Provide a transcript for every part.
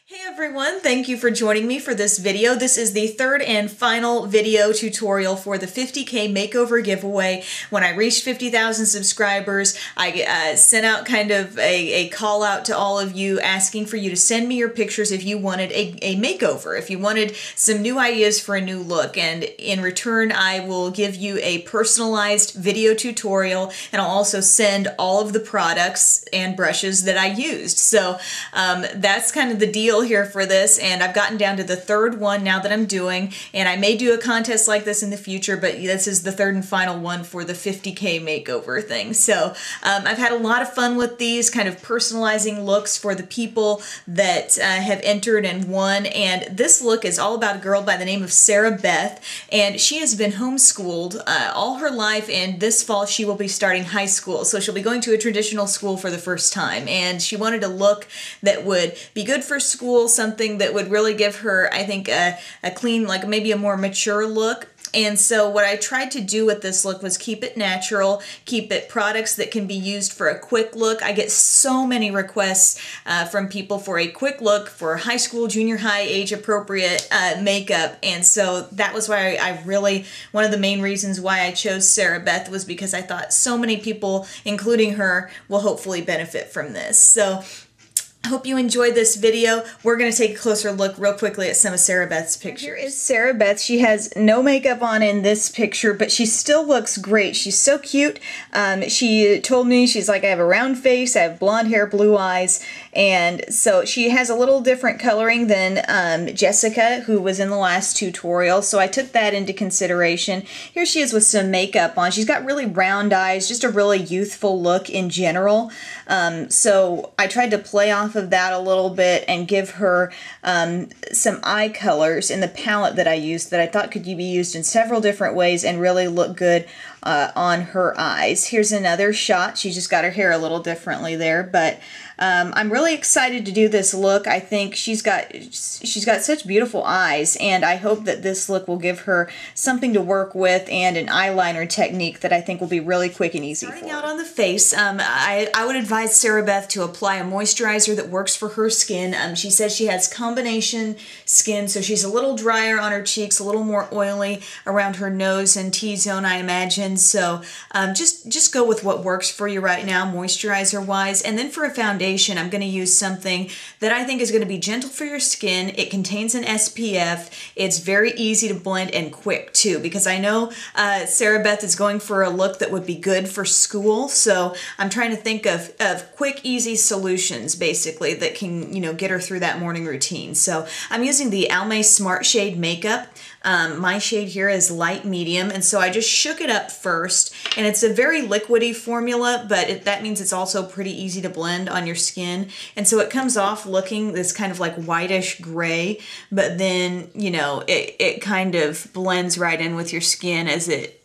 Hey everyone, thank you for joining me for this video. This is the third and final video tutorial for the 50K makeover giveaway. When I reached 50,000 subscribers, I sent out kind of a call out to all of you asking for you to send me your pictures if you wanted a makeover, if you wanted some new ideas for a new look, and in return I will give you a personalized video tutorial, and I'll also send all of the products and brushes that I used. So that's kind of the deal here for this, and I've gotten down to the third one now that I'm doing, and I may do a contest like this in the future, but this is the third and final one for the 50K makeover thing. So I've had a lot of fun with these, kind of personalizing looks for the people that have entered and won, and this look is all about a girl by the name of SaraBeth, and she has been homeschooled all her life, and this fall she will be starting high school, so she'll be going to a traditional school for the first time, and she wanted a look that would be good for school, something that would really give her, I think, a clean, like maybe a more mature look. And so what I tried to do with this look was keep it natural, keep it products that can be used for a quick look. I get so many requests from people for a quick look for high school, junior high, age appropriate makeup. And so that was why one of the main reasons why I chose SaraBeth was because I thought so many people, including her, will hopefully benefit from this. So I hope you enjoyed this video. We're going to take a closer look real quickly at some of SaraBeth's pictures. Here is SaraBeth. She has no makeup on in this picture, but she still looks great. She's so cute. She told me, she's like, I have a round face, I have blonde hair, blue eyes, and so she has a little different coloring than Jessica, who was in the last tutorial, so I took that into consideration. Here she is with some makeup on. She's got really round eyes, just a really youthful look in general. So I tried to play off of that a little bit and give her some eye colors in the palette that I used that I thought could be used in several different ways and really look good on her eyes. Here's another shot. She just got her hair a little differently there, but I'm really excited to do this look. I think she's got such beautiful eyes, and I hope that this look will give her something to work with and an eyeliner technique that I think will be really quick and easy. Starting out on the face, I would advise SaraBeth to apply a moisturizer that works for her skin. She says she has combination skin, so she's a little drier on her cheeks, a little more oily around her nose and T-zone, I imagine. So just go with what works for you right now, moisturizer-wise. And then for a foundation, I'm going to use something that I think is going to be gentle for your skin. It contains an SPF. It's very easy to blend and quick too, because I know SaraBeth is going for a look that would be good for school. So I'm trying to think of quick, easy solutions basically that can, get her through that morning routine. So I'm using the Almay Smart Shade Makeup. My shade here is light medium, and so I just shook it up first, and it's a very liquidy formula, but that means it's also pretty easy to blend on your skin, and so it comes off looking this kind of like whitish gray, but then, it kind of blends right in with your skin as it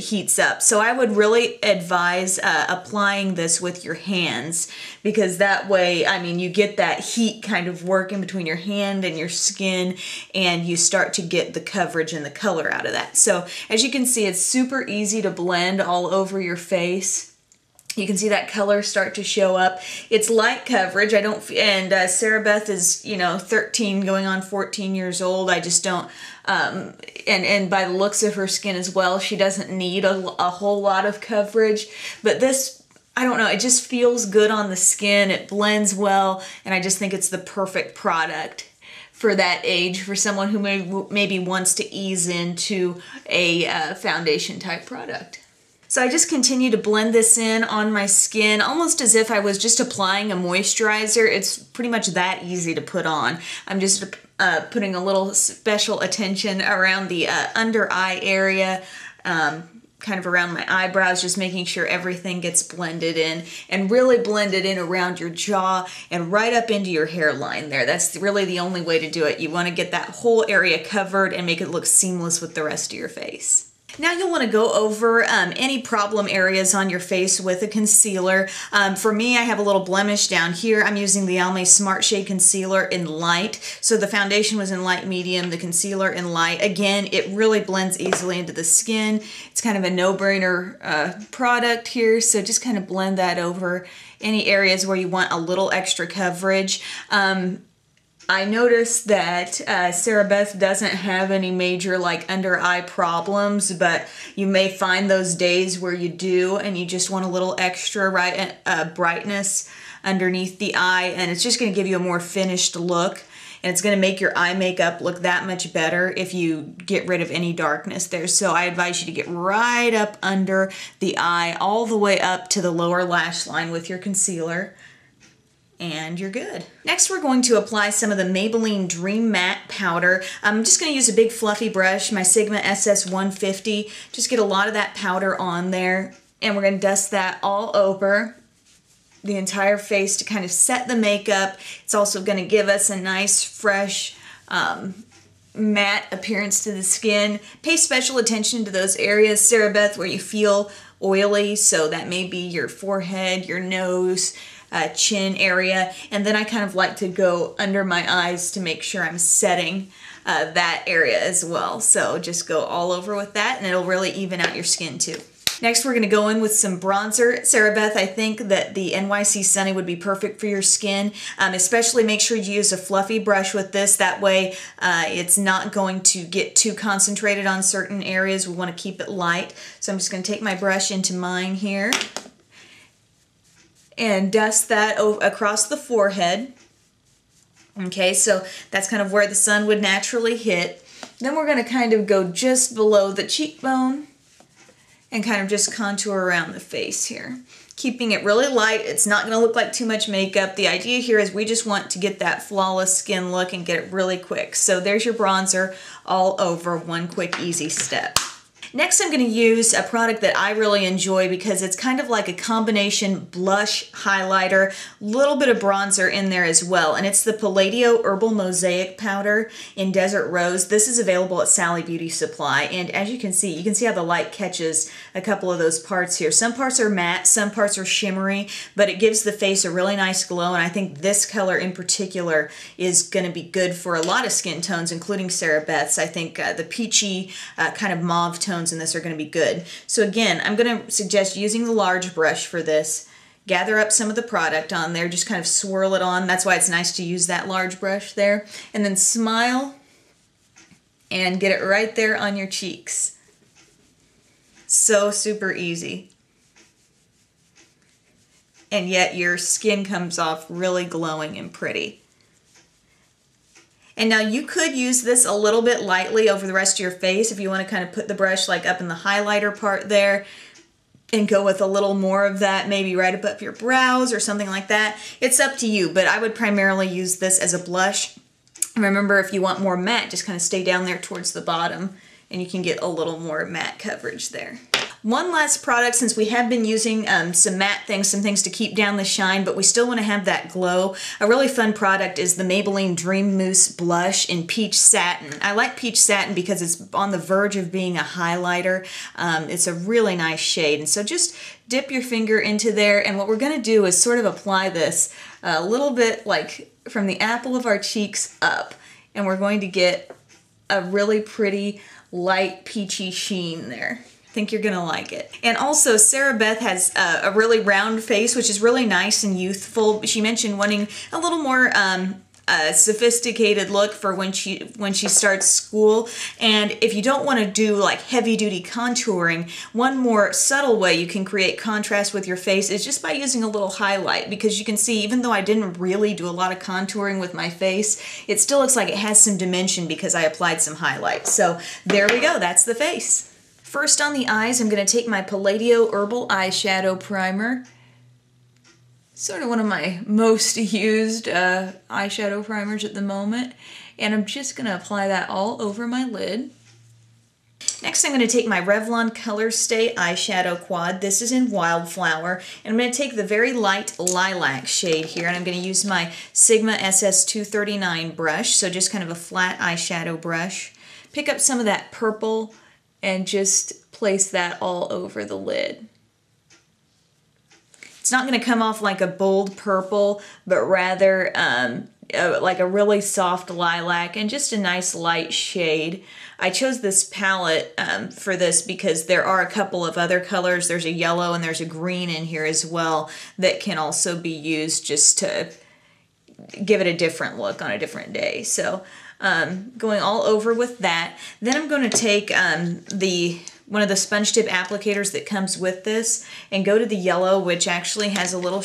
heats up. So I would really advise applying this with your hands, because that way, you get that heat kind of working between your hand and your skin, and you start to get the coverage and the color out of that. So as you can see, it's super easy to blend all over your face. You can see that color start to show up. It's light coverage. And SaraBeth is, 13 going on 14 years old. I just don't, and by the looks of her skin as well, she doesn't need a whole lot of coverage. But this, I don't know, it just feels good on the skin. It blends well, and I just think it's the perfect product for that age, for someone who maybe wants to ease into a foundation type product. So I just continue to blend this in on my skin, almost as if I was just applying a moisturizer. It's pretty much that easy to put on. I'm just putting a little special attention around the under eye area, kind of around my eyebrows, just making sure everything gets blended in, and really blended in around your jaw and right up into your hairline there. That's really the only way to do it. You want to get that whole area covered and make it look seamless with the rest of your face. Now you'll want to go over any problem areas on your face with a concealer. For me, I have a little blemish down here. I'm using the Almay Smart Shade Concealer in light. So the foundation was in light medium, the concealer in light. Again, it really blends easily into the skin. It's kind of a no-brainer product here, so just kind of blend that over any areas where you want a little extra coverage. I noticed that SaraBeth doesn't have any major like under eye problems, but you may find those days where you do and you just want a little extra brightness underneath the eye, and it's just going to give you a more finished look, and it's going to make your eye makeup look that much better if you get rid of any darkness there. So I advise you to get right up under the eye, all the way up to the lower lash line with your concealer. And you're good. Next, we're going to apply some of the Maybelline Dream Matte Powder. I'm just going to use a big fluffy brush, my Sigma SS150. Just get a lot of that powder on there, and we're going to dust that all over the entire face to kind of set the makeup. It's also going to give us a nice, fresh, matte appearance to the skin. Pay special attention to those areas, SaraBeth, where you feel oily, so that may be your forehead, your nose, chin area, and then I kind of like to go under my eyes to make sure I'm setting that area as well. So just go all over with that, and it'll really even out your skin too. Next, we're going to go in with some bronzer. SaraBeth, I think that the NYC Sunny would be perfect for your skin. Especially make sure you use a fluffy brush with this. That way it's not going to get too concentrated on certain areas. We want to keep it light. So I'm just going to take my brush into mine here and dust that across the forehead. Okay, so that's kind of where the sun would naturally hit. Then we're going to kind of go just below the cheekbone and kind of just contour around the face here. Keeping it really light. It's not going to look like too much makeup. The idea here is we just want to get that flawless skin look and get it really quick. So there's your bronzer all over, one quick easy step. Next, I'm going to use a product that I really enjoy because it's kind of like a combination blush highlighter, little bit of bronzer in there as well, and it's the Palladio Herbal Mosaic Powder in Desert Rose. This is available at Sally Beauty Supply, and as you can see how the light catches a couple of those parts here. Some parts are matte, some parts are shimmery, but it gives the face a really nice glow, and I think this color in particular is going to be good for a lot of skin tones, including SaraBeth's. I think the peachy kind of mauve tones in this are going to be good. So again, I'm going to suggest using the large brush for this. Gather up some of the product on there, just kind of swirl it on. That's why it's nice to use that large brush there. And then smile and get it right there on your cheeks. So super easy. And yet your skin comes off really glowing and pretty. And now you could use this a little bit lightly over the rest of your face if you want to kind of put the brush like up in the highlighter part there and go with a little more of that, maybe right above your brows or something like that. It's up to you, but I would primarily use this as a blush. And remember, if you want more matte, just kind of stay down there towards the bottom and you can get a little more matte coverage there. One last product, since we have been using some matte things, some things to keep down the shine, but we still want to have that glow. A really fun product is the Maybelline Dream Mousse Blush in Peach Satin. I like Peach Satin because it's on the verge of being a highlighter. It's a really nice shade, and so just dip your finger into there, and what we're going to do is sort of apply this a little bit like from the apple of our cheeks up, and we're going to get a really pretty light peachy sheen there. I think you're gonna like it. And also, SaraBeth has a really round face, which is really nice and youthful. She mentioned wanting a little more sophisticated look for when she starts school. And if you don't want to do like heavy-duty contouring, one more subtle way you can create contrast with your face is just by using a little highlight, because you can see, even though I didn't really do a lot of contouring with my face, it still looks like it has some dimension because I applied some highlight. So there we go, that's the face. First on the eyes, I'm going to take my Palladio Herbal Eyeshadow Primer. Sort of one of my most used eyeshadow primers at the moment. And I'm just going to apply that all over my lid. Next, I'm going to take my Revlon Colorstay Eyeshadow Quad. This is in Wildflower. And I'm going to take the very light lilac shade here, and I'm going to use my Sigma SS239 brush. So just kind of a flat eyeshadow brush. Pick up some of that purple and just place that all over the lid. It's not going to come off like a bold purple, but rather like a really soft lilac and just a nice light shade. I chose this palette for this because there are a couple of other colors. There's a yellow and there's a green in here as well that can also be used just to give it a different look on a different day. So going all over with that. Then I'm going to take one of the sponge tip applicators that comes with this and go to the yellow, which actually has a little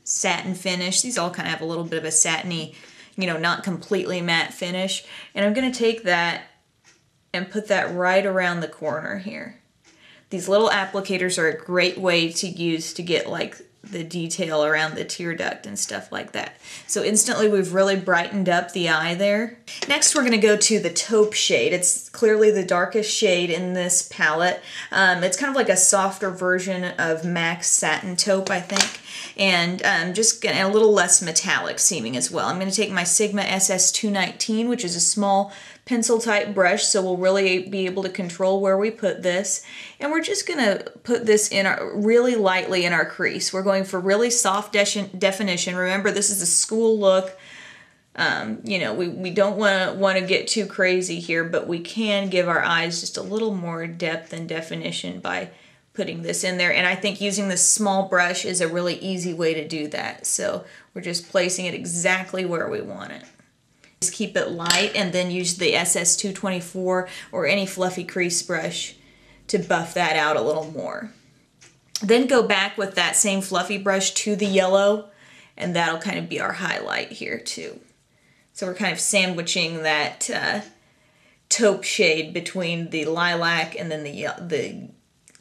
satin finish. These all kind of have a little bit of a satiny, you know, not completely matte finish. And I'm going to take that and put that right around the corner here. These little applicators are a great way to use to get like the detail around the tear duct and stuff like that. So instantly we've really brightened up the eye there. Next we're going to go to the taupe shade. It's clearly the darkest shade in this palette. It's kind of like a softer version of MAC's Satin Taupe, I think. And just a little less metallic seeming as well. I'm going to take my Sigma SS219, which is a small pencil type brush, so we'll really be able to control where we put this. And we're just going to put this in really lightly in our crease. We're going for really soft definition. Remember, this is a school look. You know, we don't want to get too crazy here, but we can give our eyes just a little more depth and definition by putting this in there. And I think using this small brush is a really easy way to do that. So we're just placing it exactly where we want it. Just keep it light and then use the SS224 or any fluffy crease brush to buff that out a little more. Then go back with that same fluffy brush to the yellow, and that'll kind of be our highlight here too. So we're kind of sandwiching that taupe shade between the lilac and then the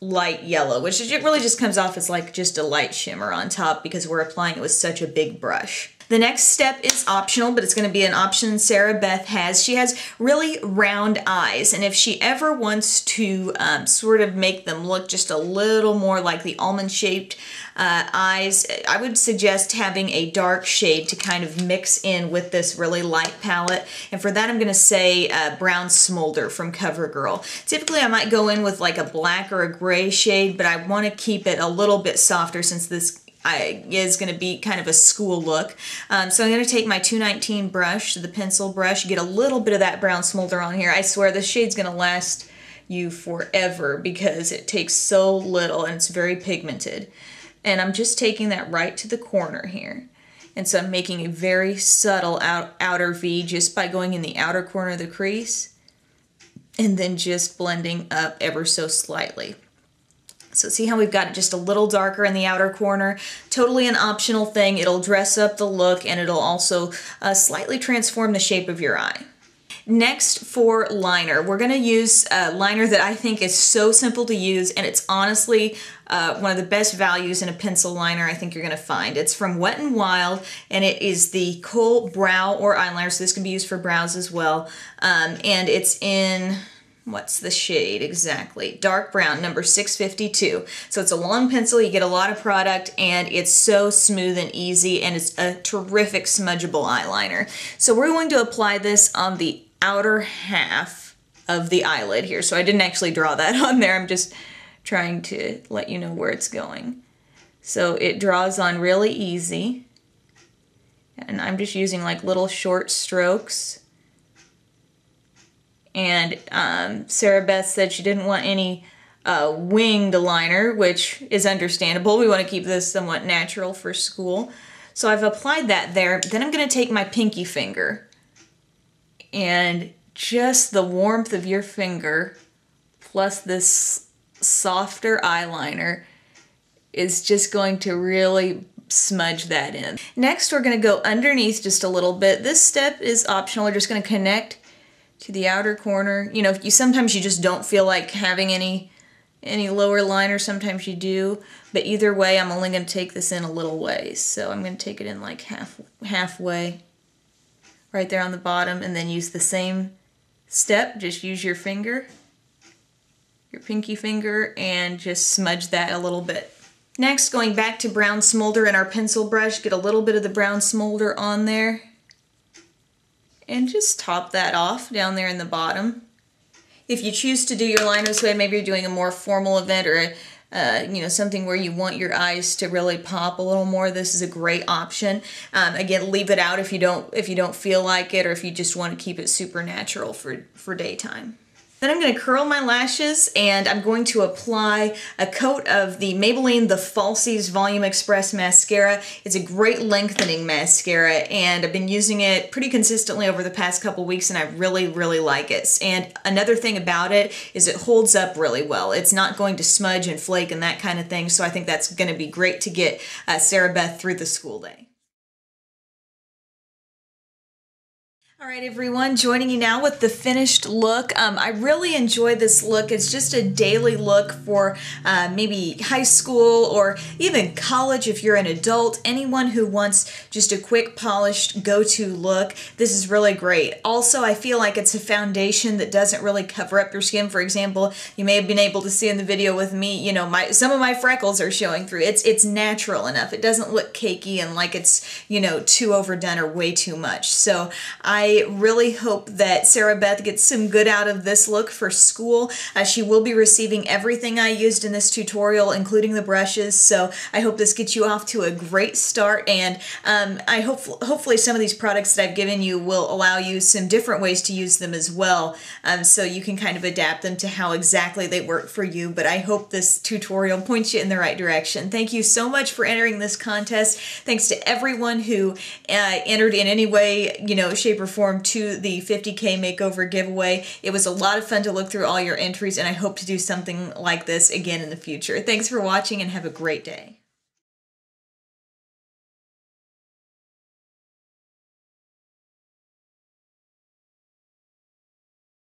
light yellow, which it really just comes off as like just a light shimmer on top because we're applying it with such a big brush. The next step is optional, but it's going to be an option SaraBeth has. She has really round eyes, and if she ever wants to sort of make them look just a little more like the almond-shaped eyes, I would suggest having a dark shade to kind of mix in with this really light palette. And for that, I'm going to say Brown Smolder from CoverGirl. Typically, I might go in with like a black or a gray shade, but I want to keep it a little bit softer since this is going to be kind of a school look. So I'm going to take my 219 brush, the pencil brush, get a little bit of that Brown Smolder on here. I swear this shade's going to last you forever because it takes so little and it's very pigmented. And I'm just taking that right to the corner here. And so I'm making a very subtle outer V just by going in the outer corner of the crease and then just blending up ever so slightly. So see how we've got it just a little darker in the outer corner? Totally an optional thing. It'll dress up the look and it'll also slightly transform the shape of your eye. Next for liner, we're going to use a liner that I think is so simple to use, and it's honestly one of the best values in a pencil liner I think you're going to find. It's from Wet n Wild, and it is the Kohl Brow or Eyeliner, so this can be used for brows as well. And it's in... what's the shade exactly? Dark brown, number 652. So it's a long pencil, you get a lot of product, and it's so smooth and easy, and it's a terrific smudgeable eyeliner. So we're going to apply this on the outer half of the eyelid here. So I didn't actually draw that on there, I'm just trying to let you know where it's going. So it draws on really easy, and I'm just using like little short strokes. And SaraBeth said she didn't want any winged liner, which is understandable. We want to keep this somewhat natural for school. So I've applied that there. Then I'm going to take my pinky finger, and just the warmth of your finger plus this softer eyeliner is just going to really smudge that in. Next, we're going to go underneath just a little bit. This step is optional. We're just going to connect to the outer corner. You know, sometimes you just don't feel like having any lower liner, sometimes you do, but either way I'm only going to take this in a little ways. So I'm going to take it in like halfway right there on the bottom, and then use the same step. Just use your finger, your pinky finger, and just smudge that a little bit. Next, going back to Brown Smolder and our pencil brush, get a little bit of the Brown Smolder on there and just top that off down there in the bottom. If you choose to do your liner this way, maybe you're doing a more formal event or you know, something where you want your eyes to really pop a little more, this is a great option. Again, leave it out if you don't feel like it, or if you just want to keep it super natural for daytime. Then I'm going to curl my lashes and I'm going to apply a coat of the Maybelline The Falsies Volume Express Mascara. It's a great lengthening mascara and I've been using it pretty consistently over the past couple weeks and I really, really like it. And another thing about it is it holds up really well. It's not going to smudge and flake and that kind of thing, so I think that's going to be great to get SaraBeth through the school day. All right, everyone, joining you now with the finished look. I really enjoy this look. It's just a daily look for maybe high school or even college if you're an adult. Anyone who wants just a quick, polished, go-to look, this is really great. Also, I feel like it's a foundation that doesn't really cover up your skin. For example, you may have been able to see in the video with me, you know, some of my freckles are showing through. It's natural enough. It doesn't look cakey and like it's, you know, too overdone or way too much. So I really hope that SaraBeth gets some good out of this look for school. She will be receiving everything I used in this tutorial, including the brushes, so I hope this gets you off to a great start, and I hopefully some of these products that I've given you will allow you some different ways to use them as well, so you can kind of adapt them to how exactly they work for you, but I hope this tutorial points you in the right direction. Thank you so much for entering this contest. Thanks to everyone who entered in any way, you know, shape or form to the 50K makeover giveaway. It was a lot of fun to look through all your entries, and I hope to do something like this again in the future. Thanks for watching and have a great day.